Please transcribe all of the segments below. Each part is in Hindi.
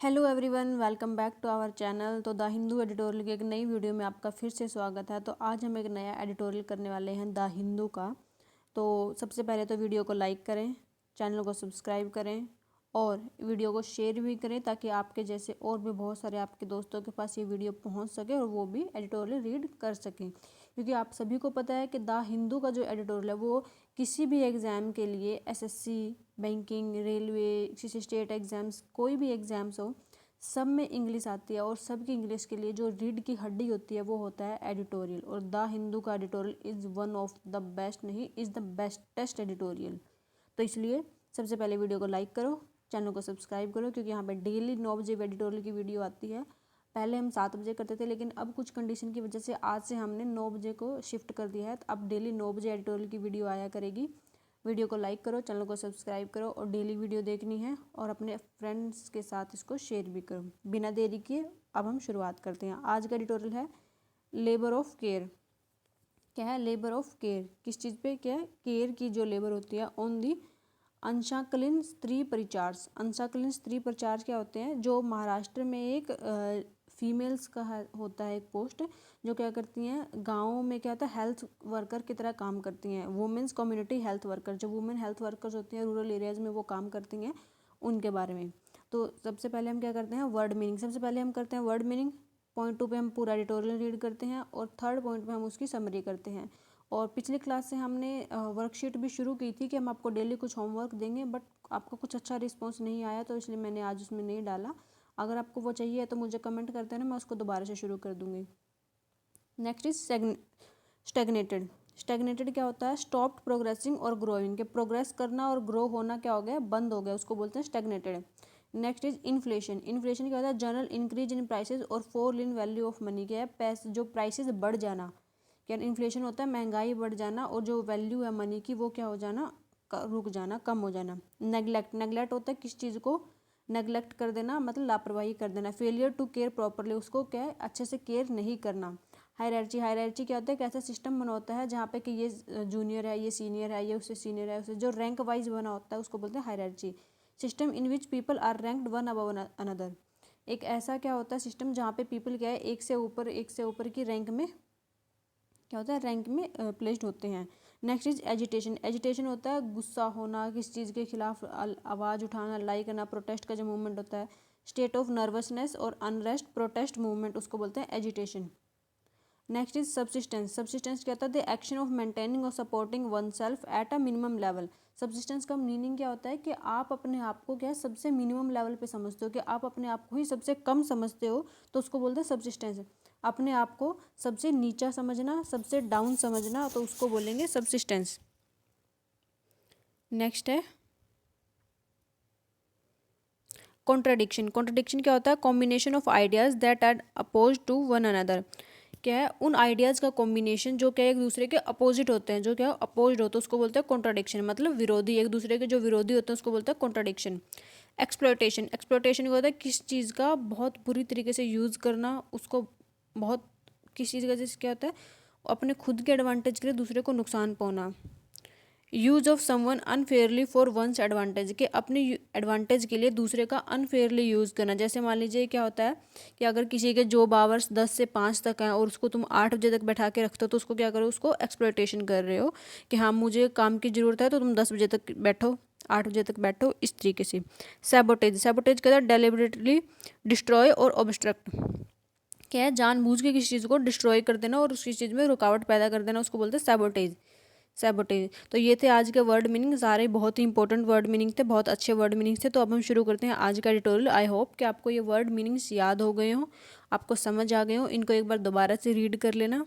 Hello everyone, welcome back to our channel. तो द हिंदू एडिटोरियल की एक नई वीडियो में आपका फिर से स्वागत है। तो आज हम एक नया एडिटोरियल करने वाले हैं द हिंदू का। तो सबसे पहले तो वीडियो को लाइक करें, चैनल को सब्सक्राइब करें और वीडियो को शेयर भी करें ताकि आपके जैसे और भी बहुत सारे आपके दोस्तों के पास ये वीडियो पहुंच सके और वो भी एडिटोरियल रीड कर सकें। क्योंकि आप सभी को पता है कि द हिंदू का जो एडिटोरियल है वो किसी भी एग्ज़ाम के लिए एसएससी, बैंकिंग, रेलवे, किसी स्टेट एग्ज़ाम्स, कोई भी एग्ज़ाम्स हो, सब में इंग्लिश आती है और सबकी इंग्लिश के लिए जो रीड की हड्डी होती है वो होता है एडिटोरियल। और द हिंदू का editorial is one of the best, नहीं इज़ द बेस्टेस्ट एडिटोरियल। तो इसलिए सबसे पहले वीडियो को लाइक करो, चैनल को सब्सक्राइब करो, क्योंकि यहाँ पे डेली 9 बजे एडिटोरियल की वीडियो आती है। पहले हम 7 बजे करते थे, लेकिन अब कुछ कंडीशन की वजह से आज से हमने 9 बजे को शिफ्ट कर दिया है। तो अब डेली 9 बजे एडिटोरियल की वीडियो आया करेगी। वीडियो को लाइक करो, चैनल को सब्सक्राइब करो और डेली वीडियो देखनी है और अपने फ्रेंड्स के साथ इसको शेयर भी करो। बिना देरी किए अब हम शुरुआत करते हैं। आज का एडिटोरियल है लेबर ऑफ केयर। क्या है? Labour of care. किस चीज़ पे? क्या है? केयर की जो लेबर होती है ऑन दी अंशाकलिन स्त्री परिचार्ज। अंशाकलिन स्त्री परिचार्ज क्या होते हैं? जो महाराष्ट्र में एक फीमेल्स का होता है एक पोस्ट, जो क्या करती हैं गाँव में, क्या होता है, हेल्थ वर्कर की तरह काम करती हैं। वुमेन्स कम्युनिटी हेल्थ वर्कर, जो वुमेन हेल्थ वर्कर्स होती हैं रूरल एरियाज़ में वो काम करती हैं, उनके बारे में। तो सबसे पहले हम क्या करते हैं? Word meaning. सबसे पहले हम करते हैं वर्ड मीनिंग। पॉइंट 2 पे हम पूरा एडिटोरियल रीड करते हैं और थर्ड पॉइंट पे हम उसकी समरी करते हैं। और पिछली क्लास से हमने वर्कशीट भी शुरू की थी कि हम आपको डेली कुछ होमवर्क देंगे, बट आपको कुछ अच्छा रिस्पॉन्स नहीं आया, तो इसलिए मैंने आज उसमें नहीं डाला। अगर आपको वो चाहिए तो मुझे कमेंट करते हैं ना, मैं उसको दोबारा से शुरू कर दूँगी। Next is स्टेगनेटेड। स्टेगनेटेड क्या होता है? स्टॉप्ड प्रोग्रेसिंग और ग्रोइंग। के प्रोग्रेस करना और ग्रो होना क्या हो गया? बंद हो गया, उसको बोलते हैं स्टेगनेटेड। Next is inflation. इन्फ्लेशन क्या होता है? जनरल इंक्रीज इन प्राइसेस और fall in value of money. क्या है? पैसे जो प्राइसेस बढ़ जाना। क्या इन्फ्लेशन होता है? महंगाई बढ़ जाना और जो वैल्यू है मनी की वो क्या हो जाना? रुक जाना, कम हो जाना। नेगलेक्ट। नेगलेक्ट होता है किस चीज़ को? नेगलेक्ट कर देना, मतलब लापरवाही कर देना। फेलियर टू केयर प्रॉपरली, उसको क्या है? अच्छे से केयर नहीं करना। हायरार्ची। हायरार्ची क्या होता है? कैसा सिस्टम बना होता है जहाँ पे कि ये जूनियर है, ये सीनियर है, ये उससे सीनियर है, उससे जो रैंक वाइज बना होता है उसको बोलते हैं hierarchy. System in which people are ranked one above another. एक ऐसा क्या होता है सिस्टम जहाँ पे पीपल क्या है एक से ऊपर की रैंक में क्या होता है? रैंक में प्लेस्ड होते हैं। Next is agitation. एजिटेशन होता है गुस्सा होना, किसी चीज़ के खिलाफ आवाज़ उठाना, लाई करना, प्रोटेस्ट का जो मूवमेंट होता है। स्टेट ऑफ नर्वसनेस और अनरेस्ट, प्रोटेस्ट मूवमेंट, उसको बोलते हैं agitation. Next is subsistence. Subsistence क्या होता है? द एक्शन ऑफ मेंटेनिंग और supporting one self at a minimum level. Subsistence का मीनिंग क्या होता है? कि आप अपने आप को क्या है सबसे मिनिमम लेवल पे समझते हो, कि आप अपने आप को ही सबसे कम समझते हो, तो उसको बोलते हैं सब्सिस्टेंस। अपने आप को सबसे नीचा समझना, सबसे डाउन समझना, तो उसको बोलेंगे सब्सिस्टेंस। नेक्स्ट है कॉन्ट्राडिक्शन। कॉन्ट्राडिक्शन क्या होता है? Combination of ideas that are oppose to one another. क्या है? उन आइडियाज़ का कॉम्बिनेशन जो क्या एक दूसरे के अपोजिट होते हैं, जो क्या अपोज्ड होते हैं, उसको बोलते हैं कॉन्ट्राडिक्शन। मतलब विरोधी, एक दूसरे के जो विरोधी होते हैं उसको बोलते हैं कॉन्ट्राडिक्शन। एक्सप्लॉयटेशन। एक्सप्लॉयटेशन क्या होता है? किस चीज़ का बहुत बुरी तरीके से यूज़ करना, उसको बहुत किस चीज़ का, जैसे क्या होता है अपने खुद के एडवांटेज के लिए दूसरे को नुकसान पहुंचाना। Use of someone unfairly for one's advantage. के अपने एडवांटेज के लिए दूसरे का अनफेयरली यूज़ करना। जैसे मान लीजिए क्या होता है कि अगर किसी के जॉब आवर्स 10 से 5 तक हैं और उसको तुम 8 बजे तक बैठा के रखते हो, तो उसको क्या करो? उसको एक्सप्लॉयटेशन कर रहे हो कि हाँ मुझे काम की ज़रूरत है तो तुम 10 बजे तक बैठो, 8 बजे तक बैठो, इस तरीके से। सैबोटेज। सैबोटेज कहता है डेलिबरेटली डिस्ट्रॉय और ऑब्स्ट्रक्ट। क्या है? जानबूझ के किसी चीज़ को डिस्ट्रॉय कर देना और उसी चीज़ में रुकावट पैदा कर देना, उसको बोलते हैं सैबोटेज। सैबोटेज। तो ये थे आज के वर्ड मीनिंग, सारे बहुत ही इंपॉर्टेंट वर्ड मीनिंग थे, बहुत अच्छे वर्ड मीनिंग थे। तो अब हम शुरू करते हैं आज का एडिटोरियल। आई होप कि आपको ये वर्ड मीनिंग्स याद हो गए हों, आपको समझ आ गए हों। इनको एक बार दोबारा से रीड कर लेना,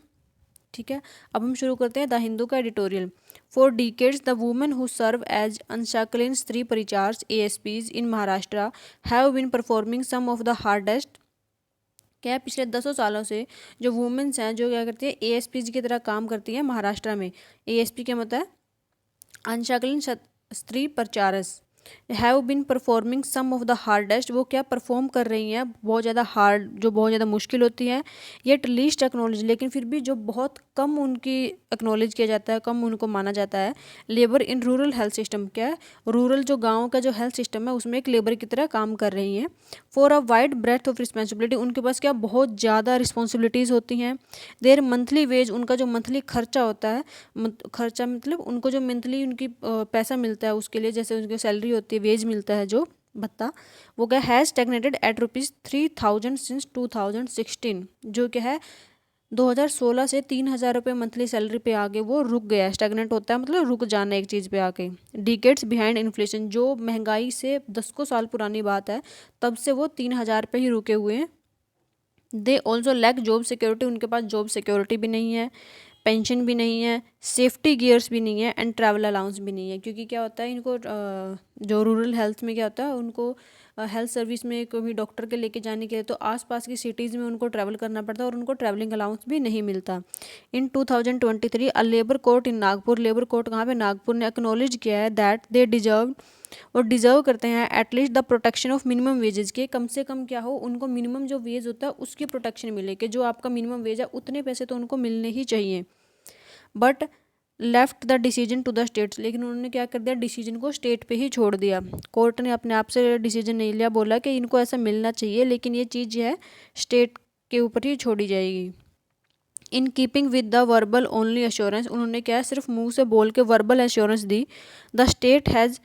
ठीक है। अब हम शुरू करते हैं द हिंदू का editorial. For decades the women who serve as anshakalin stri parichar ASPs in Maharashtra have been performing some of the hardest. क्या है? पिछले 10 सालों से जो वुमेन्स हैं जो क्या करती है ASPs की तरह काम करती हैं महाराष्ट्र में। ASP क्या होता है? Anshakalin stri paricharas. Have been performing some of the hardest, वो क्या परफॉर्म कर रही हैं बहुत ज़्यादा हार्ड, जो बहुत ज़्यादा मुश्किल होती है, येट लीस्ट एक्नॉलेज, लेकिन फिर भी जो बहुत कम उनकी एक्नॉलेज किया जाता है, कम उनको माना जाता है। Labour in rural health system, क्या है रूरल जो गाँव का जो हेल्थ सिस्टम है उसमें एक लेबर की तरह काम कर रही हैं। For a wide breadth of responsibility, उनके पास क्या बहुत ज़्यादा रिस्पॉन्सिबिलिटीज़ होती हैं। देयर मंथली वेज, उनका जो मंथली खर्चा होता है, खर्चा मतलब उनको जो मंथली उनकी पैसा मिलता है उसके लिए, जैसे उनकी सैलरी होती है, वेज मिलता है जो भत्ता, वो क्या हैज़ स्टैग्नेटेड एट ₹3000 सिंस 2016, जो क्या है 2016 से 3000 रुपये मंथली सैलरी पे आके वो रुक गया। स्टैग्नेट होता है मतलब रुक जाना एक चीज़ पे आके। डिकेट्स बिहाइंड इन्फ्लेशन, जो महंगाई से 10 को साल पुरानी बात है, तब से वो 3000 पे ही रुके हुए हैं। They also lack job security, उनके पास जॉब सिक्योरिटी भी नहीं है, पेंशन भी नहीं है, सेफ्टी गियर्स भी नहीं है, एंड ट्रैवल अलाउंस भी नहीं है। क्योंकि क्या होता है इनको जो रूरल हेल्थ में क्या होता है, उनको हेल्थ सर्विस में कोई डॉक्टर के लेके जाने के लिए तो आसपास की सिटीज़ में उनको ट्रैवल करना पड़ता है और उनको ट्रैवलिंग अलाउंस भी नहीं मिलता। इन 2023 अ लेबर कोर्ट इन नागपुर, लेबर कोर्ट कहाँ पे, नागपुर ने एक्नॉलेज किया है दैट दे डिजर्व, और डिजर्व करते हैं at least the protection of minimum wages के, कम से कम क्या हो उनको मिनिमम जो वेज होता है उसकी प्रोटेक्शन मिले, कि जो आपका मिनिमम वेज है उतने पैसे तो उनको मिलने ही चाहिए। But left the decision to the states, लेकिन उन्होंने क्या कर दिया, डिसीजन को स्टेट पे ही छोड़ दिया। कोर्ट ने अपने आप से डिसीजन नहीं लिया, बोला कि इनको ऐसा मिलना चाहिए लेकिन ये चीज़ है स्टेट के ऊपर ही छोड़ी जाएगी। In keeping with the verbal only assurance, उन्होंने क्या है सिर्फ मुंह से बोल के verbal assurance the. The state has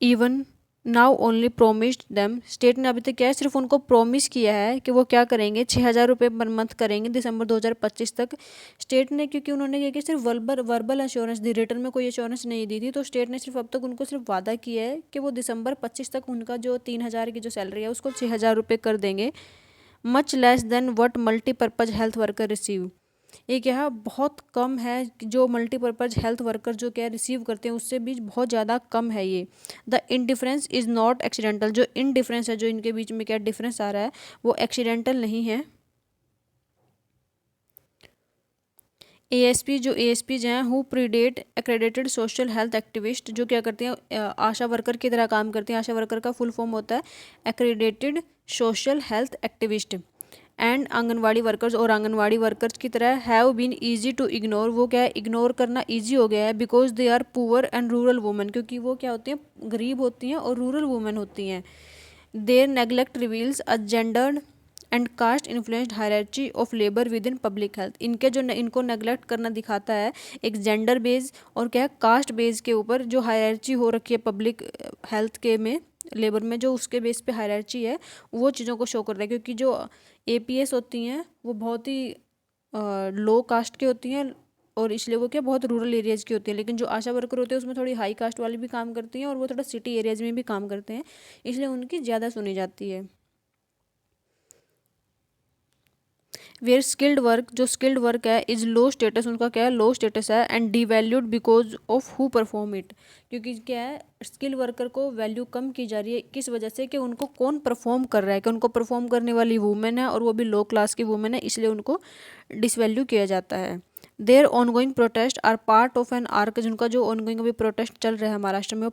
even now only promised them, state ने अभी तक क्या है सिर्फ उनको प्रोमिस किया है कि वो क्या करेंगे, 6000 रुपये पर मंथ करेंगे दिसंबर 2025 तक। स्टेट ने, क्योंकि उन्होंने क्या किया सिर्फ वर्बल एश्योरेंस दी, रिटर्न में कोई एश्योरेंस नहीं दी थी, तो स्टेट ने सिर्फ अब तक उनको सिर्फ वादा किया है कि वो दिसंबर 25 तक उनका जो 3000 की जो सैलरी है उसको 6000 रुपये कर देंगे। Much less than what multipurpose health worker receive, ये क्या है बहुत कम है जो मल्टीपर्पज़ हेल्थ वर्कर जो क्या रिसीव करते हैं उससे भी बहुत ज़्यादा कम है ये। The indifference is not accidental, जो इनडिफरेंस है, जो इनके बीच में क्या डिफरेंस आ रहा है वो एक्सीडेंटल नहीं है। एएसपी, जो एएसपीज हैं who predate accredited social health activist, जो क्या करते हैं आशा वर्कर की तरह काम करते हैं। आशा वर्कर का फुल फॉर्म होता है accredited social health activist. And anganwadi workers, और आंगनवाड़ी वर्कर्स की तरह have been easy to ignore, वो क्या है इग्नोर करना ईजी हो गया है, because they are poor and rural women, क्योंकि वो क्या होती हैं गरीब होती हैं और रूरल वुमेन होती हैं। Their neglect reveals a gendered and caste influenced hierarchy of labour within public health, इनके जो इनको नेग्लेक्ट करना दिखाता है एक जेंडर बेस और क्या है कास्ट बेस के ऊपर जो हायरार्ची हो रखी है पब्लिक हेल्थ के में, लेबर में जो उसके बेस पे हायरार्ची है वो चीज़ों को शो करता है। क्योंकि जो एपीएस होती हैं वो बहुत ही लो कास्ट की होती हैं और इसलिए वो क्या बहुत रूरल एरियाज़ की होती है, लेकिन जो आशा वर्कर होते हैं उसमें थोड़ी हाई कास्ट वाली भी काम करती हैं और वो थोड़ा सिटी एरियाज़ में भी काम करते हैं, इसलिए उनकी ज़्यादा सुनी जाती है। वेयर स्किल्ड वर्क, जो स्किल्ड वर्क है इज़ लो स्टेटस, उनका क्या है लो स्टेटस है, and devalued because of who perform it, क्योंकि क्या है स्किल वर्कर को वैल्यू कम की जा रही है किस वजह से कि उनको कौन परफॉर्म कर रहा है, कि उनको परफॉर्म करने वाली वुमेन है और वो भी लो क्लास की वुमेन है, इसलिए उनको डिसवैल्यू किया जाता है। Their ongoing protest are part of an arc, जिनका जो ऑनगोइंग अभी प्रोटेस्ट चल रहा है महाराष्ट्र में वो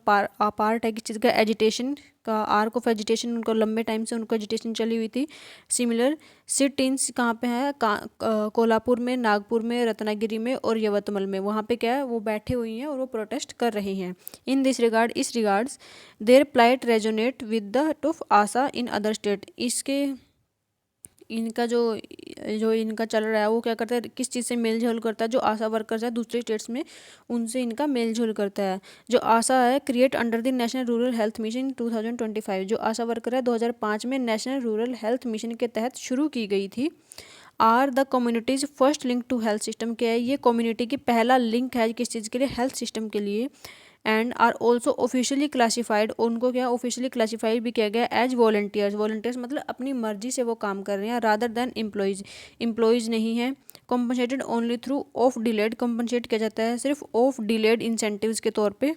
पार्ट है किस चीज़ का, एजिटेशन का, आर्क ऑफ एजिटेशन, उनको लंबे टाइम से उनको एजिटेशन चली हुई थी। सिमिलर सिट इन्स कहाँ पे है, कोल्हापुर में, नागपुर में, रत्नागिरी में और यवतमल में, वहाँ पे क्या है वो बैठे हुई हैं और वो प्रोटेस्ट कर रही हैं। इन दिस रिगार्ड, इस regards their plight resonate with the tough ASHA in other state, इसके इनका जो जो इनका चल रहा है वो क्या करता है किस चीज़ से मेल जोल करता है, जो आशा वर्कर्स है दूसरे स्टेट्स में उनसे इनका मेल जोल करता है। जो आशा है create under the national rural health mission 2025, जो आशा वर्कर है 2005 में नेशनल रूरल हेल्थ मिशन के तहत शुरू की गई थी। Are the communities first link to health system, क्या है ये कम्युनिटी की पहला लिंक है किस चीज़ के लिए, हेल्थ सिस्टम के लिए। And are also officially classified, उनको क्या ऑफिशियली क्लासीफाइड भी किया गया एज वॉलंटियर्स, वॉलंटियर्स मतलब अपनी मर्जी से वो काम कर रहे हैं रादर देन एम्प्लॉयज़, एम्प्लॉयज़ नहीं है। Compensated only through of delayed, compensate किया जाता है सिर्फ ऑफ डिलेड इंसेंटिव्स के तौर पे।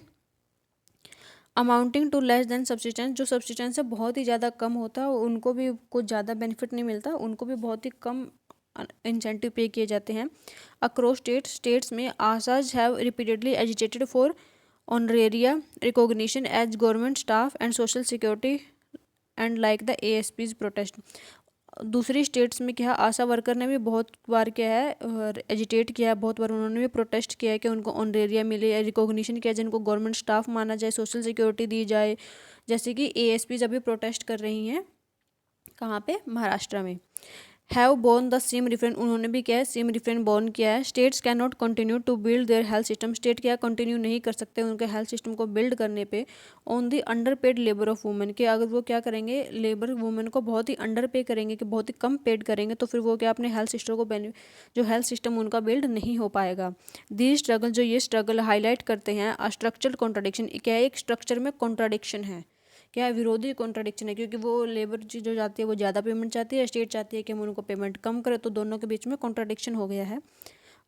Amounting to less than subsistence, जो सब्सिस्टेंस है बहुत ही ज़्यादा कम होता है उनको भी कुछ ज़्यादा बेनिफिट नहीं मिलता, उनको भी बहुत ही कम इंसेंटिव पे किए जाते हैं। अक्रॉस स्टेट्स में ASHAs have repeatedly agitated for honoraria recognition as government staff and social security and like the ASP's protest. दूसरी स्टेट्स में क्या है, आशा वर्कर ने भी बहुत बार क्या है और एजिटेट किया है, बहुत बार उन्होंने भी प्रोटेस्ट किया है कि उनको ऑनरेरिया मिले या रिकॉग्निशन किया जाए, जिनको गवर्नमेंट स्टाफ माना जाए, सोशल सिक्योरिटी दी जाए, जैसे कि ASP's अभी प्रोटेस्ट कर रही हैं। कहाँ पे? महाराष्ट्र में। Have borne the same referent, उन्होंने भी क्या है सेम रिफरेंट बोर्न किया है। States can not continue to build their health system, state क्या कंटिन्यू नहीं कर सकते उनके हेल्थ सिस्टम को बिल्ड करने पे on the under paid labour of women, कि अगर वो क्या करेंगे लेबर वुमेन को बहुत ही अंडर पे करेंगे, कि बहुत ही कम पेड करेंगे, तो फिर वो क्या अपने हेल्थ सिस्टम को जो हेल्थ सिस्टम उनका बिल्ड नहीं हो पाएगा। दी स्ट्रगल, जो ये स्ट्रगल हाईलाइट करते हैं स्ट्रक्चरल कॉन्ट्राडिक्शन, क्या है एक स्ट्रक्चर में कॉन्ट्राडिक्शन है, क्या विरोधी कॉन्ट्राडिक्शन है, क्योंकि वो लेबर जो जाती है वो ज़्यादा पेमेंट चाहती है, स्टेट चाहती है कि हम उनको पेमेंट कम करें, तो दोनों के बीच में कॉन्ट्राडिक्शन हो गया है।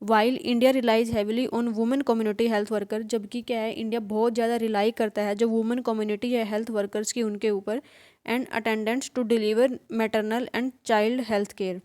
While India relies heavily on women community health worker, जबकि क्या है इंडिया बहुत ज़्यादा रिलाई करता है जो वुमेन कम्युनिटी है हेल्थ वर्कर्स की उनके ऊपर, and attendants to deliver maternal and child health care,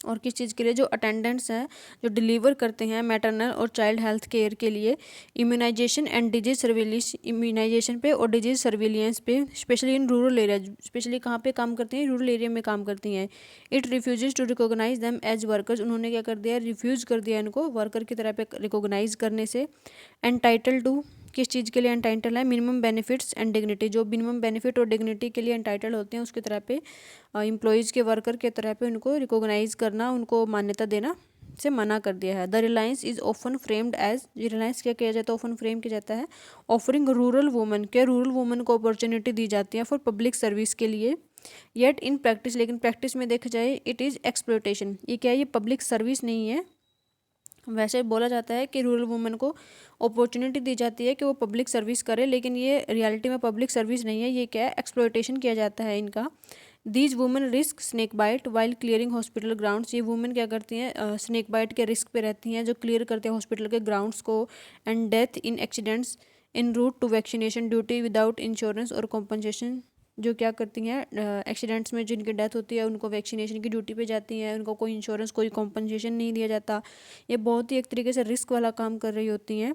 और किस चीज़ के लिए, जो अटेंडेंट्स हैं जो डिलीवर करते हैं मैटरनल और चाइल्ड हेल्थ केयर के लिए, immunisation and disease surveillance, immunisation पे और डिजीज सर्विलियंस पे, specially in rural area, specially कहाँ पे काम करती हैं, रूरल एरिया में काम करती हैं। It refuses to recognise them as workers, उन्होंने क्या कर दिया, रिफ्यूज़ कर दिया इनको वर्कर की तरह पे रिकॉग्नाइज करने से। एंटाइटल टू, किस चीज़ के लिए एंटाइटल है, मिनिमम बेनिफिट्स एंड डिग्निटी, जो मिनिमम बेनिफिट और डिग्निटी के लिए एंटाइटल होते हैं उसकी तरह पे एम्प्लॉयज़ के वर्कर के तरह पे उनको रिकॉग्नाइज करना, उनको मान्यता देना से मना कर दिया है। The reliance is often framed as, reliance क्या किया जाता है, ऑफन फ्रेम किया जाता है ऑफरिंग रूरल वुमेन, के रूरल वुमेन को अपॉर्चुनिटी दी जाती है फॉर पब्लिक सर्विस के लिए। येट इन प्रैक्टिस, लेकिन प्रैक्टिस में देखा जाए इट इज़ एक्सप्लॉयटेशन, ये क्या है, ये पब्लिक सर्विस नहीं है। वैसे बोला जाता है कि रूरल वुमेन को अपॉर्चुनिटी दी जाती है कि वो पब्लिक सर्विस करे, लेकिन ये रियलिटी में पब्लिक सर्विस नहीं है, ये क्या है एक्सप्लॉयटेशन किया जाता है इनका। These women risk snake bite while clearing hospital grounds, ये वुमेन क्या करती हैं स्नेक बाइट के रिस्क पे रहती हैं जो क्लियर करते हैं हॉस्पिटल के ग्राउंड्स को, and death in accidents in route to vaccination duty without insurance और कॉम्पनसेशन, जो क्या करती हैं एक्सीडेंट्स में जिनकी डेथ होती है उनको वैक्सीनेशन की ड्यूटी पे जाती हैं, उनको कोई इंश्योरेंस कोई कॉम्पनसेशन नहीं दिया जाता, ये बहुत ही एक तरीके से रिस्क वाला काम कर रही होती हैं।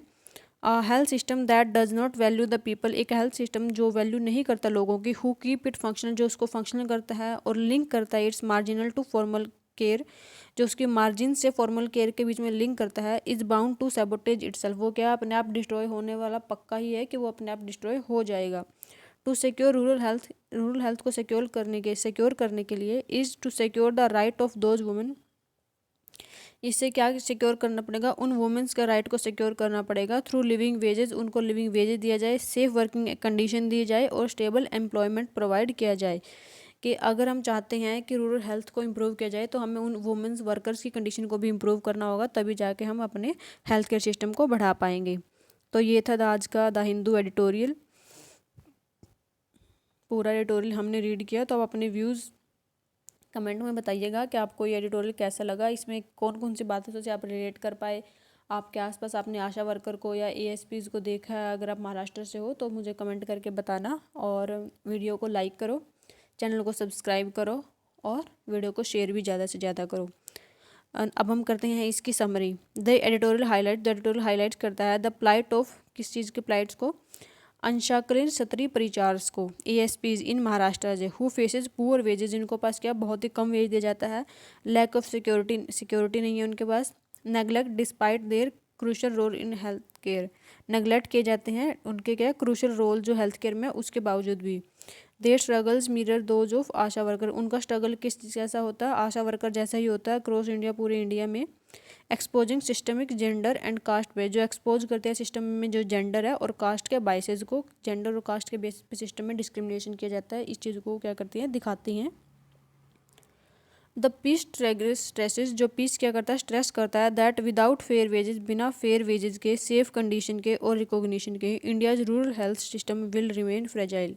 Health system that does not value the people, एक हेल्थ सिस्टम जो वैल्यू नहीं करता लोगों की, हु कीप इट फंक्शनल, जो उसको फंक्शनल करता है और लिंक करता है its marginal to formal care, जो उसकी मार्जिन से फॉर्मल केयर के बीच में लिंक करता है, is bound to sabotage itself, वो क्या अपने आप डिस्ट्रॉय होने वाला पक्का ही है कि वो अपने आप डिस्ट्रॉय हो जाएगा। टू सिक्योर रूरल हेल्थ को सिक्योर करने के लिए is to secure the right of those women, इससे क्या सिक्योर करना पड़ेगा, उन वुमेन्स का राइट को सिक्योर करना पड़ेगा थ्रू लिविंग वेजेस, उनको लिविंग वेजेस दिया जाए, सेफ वर्किंग कंडीशन दी जाए और स्टेबल एम्प्लॉयमेंट प्रोवाइड किया जाए। कि अगर हम चाहते हैं कि रूरल हेल्थ को इम्प्रूव किया जाए तो हमें उन वुमेन्स वर्कर्स की कंडीशन को भी इम्प्रूव करना होगा, तभी जाके हम अपने हेल्थ केयर सिस्टम को बढ़ा पाएंगे। तो ये था आज का द हिंदू एडिटोरियल, पूरा एडिटोरियल हमने रीड किया। तो आप अपने व्यूज़ कमेंट में बताइएगा कि आपको ये एडिटोरियल कैसा लगा, इसमें कौन कौन सी बातों से आप रिलेट कर पाए, आपके आसपास आपने आशा वर्कर को या ASPs को देखा है, अगर आप महाराष्ट्र से हो तो मुझे कमेंट करके बताना, और वीडियो को लाइक करो, चैनल को सब्सक्राइब करो और वीडियो को शेयर भी ज़्यादा से ज़्यादा करो। अब हम करते हैं इसकी समरी। द एडिटोरियल हाईलाइट करता है द प्लाइट ऑफ, किस चीज़ के प्लाइट्स को, अंशाकलित क्षत्रिय परिचार्स को, ASPs in Maharashtra J who faces poor wages, जिनको पास क्या बहुत ही कम वेज दिया जाता है, लैक ऑफ सिक्योरिटी नहीं है उनके पास, neglect despite their crucial role in health care, neglect किए जाते हैं उनके क्या क्रूशल रोल जो हेल्थ केयर में उसके बावजूद भी। Their struggles mirror those of ASHA worker, उनका स्ट्रगल किस जैसा होता है, आशा वर्कर जैसा ही होता है क्रॉस इंडिया, पूरे इंडिया में। Exposing systemic gender and caste पे, जो एक्सपोज करते हैं सिस्टम में जो जेंडर है और कास्ट के बाइसेस को, जेंडर और कास्ट के बेसिस पे सिस्टम में डिस्क्रिमिनेशन किया जाता है, इस चीज़ को क्या करती हैं दिखाती हैं। द पीस स्ट्रेसेस, जो पीस क्या करता है स्ट्रेस करता है दैट विदाउट फेयर वेजेस, बिना फेयर वेजेस के, सेफ कंडीशन के और रिकॉग्निशन के, India's rural health system will remain fragile,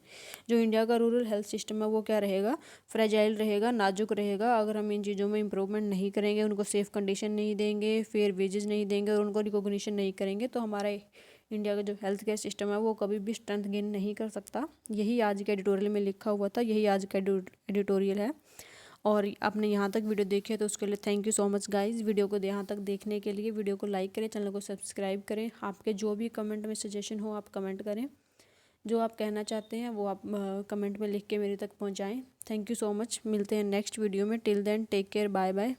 जो इंडिया का रूरल हेल्थ सिस्टम है वो क्या रहेगा, फ्रेजाइल रहेगा, नाजुक रहेगा, अगर हम इन चीज़ों में इंप्रूवमेंट नहीं करेंगे, उनको सेफ कंडीशन नहीं देंगे, फेयर वेजेस नहीं देंगे और उनको रिकॉग्निशन नहीं करेंगे, तो हमारा इंडिया का जो हेल्थ केयर सिस्टम है वो कभी भी स्ट्रेंथ गेन नहीं कर सकता। यही आज के एडिटोरियल में लिखा हुआ था, यही आज का एडिटोरियल है। और आपने यहाँ तक वीडियो देखी है तो उसके लिए thank you so much guys. Video को यहाँ तक देखने के लिए वीडियो को लाइक करें, चैनल को सब्सक्राइब करें। आपके जो भी कमेंट में सजेशन हो आप कमेंट करें, जो आप कहना चाहते हैं वो आप कमेंट में लिख के मेरे तक पहुँचाएँ। Thank you so much. मिलते हैं नेक्स्ट वीडियो में। Till then take care, bye bye.